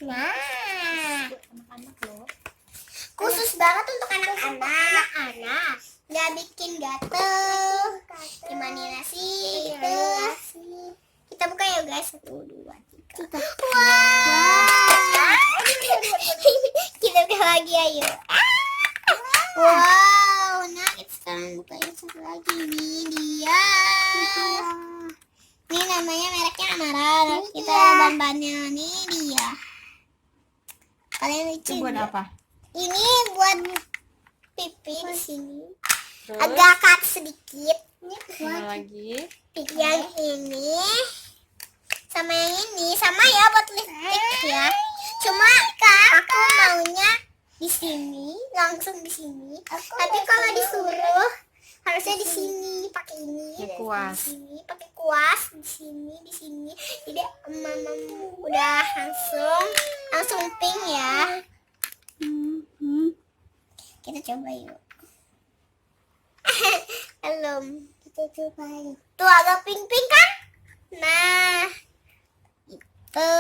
Nah, anak-anak loh. khusus banget untuk anak-anak. Nggak bikin gatel. Gimana sih itu? Kita buka ya guys. 1, 2, 3. Wow. Kita buka lagi ayo. Wow, nah kita sekarang buka yang satu lagi. Ini dia. Ini namanya mereknya Amaral. Kita bahan-bahannya nih dia. Kalian lucu. Itu buat apa? Ini buat pipi di sini. Terus, Agak cut sedikit. mana lagi? Yang ini sama yang ini sama ya buat lipstick ya. Cuma aku maunya di sini, langsung di sini. Tapi kalau disuruh harusnya di sini pakai ini. Pakai kuas. Di sini pakai kuas, di sini, di sini. Jadi mama udah langsung pink ya. Kita coba yuk. Belum. Kita coba yuk. Tuh agak pink-pink kan? Nah, itu.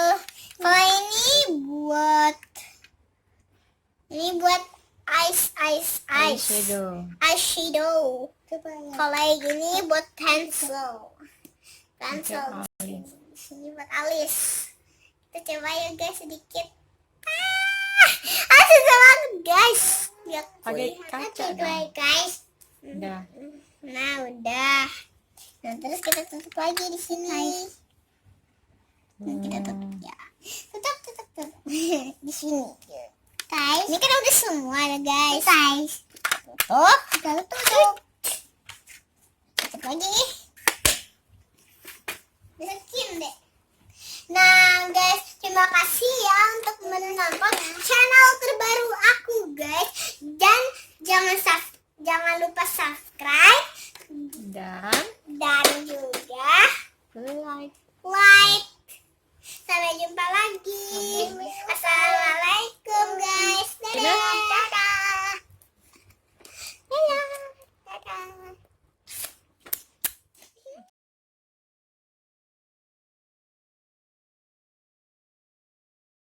Kalau ini buat eyeshadow. Coba ya. Kalau yang ini buat pencil. Di sini buat alis. Kita coba ya guys sedikit. Susah banget guys. Lihat Pakai kaca dong. guys. Udah. Nah udah. Nah terus kita tutup lagi di sini. Nah, kita tutup ya. Tutup. Di sini. Guys. Ini kan udah semua ya guys. Tutup. Tutup lagi. Bikin deh. Nah guys, terima kasih ya untuk menonton channel terbaru aku guys. Dan jangan lupa subscribe dan juga like. Sampai jumpa lagi. Assalamualaikum guys. Dadah.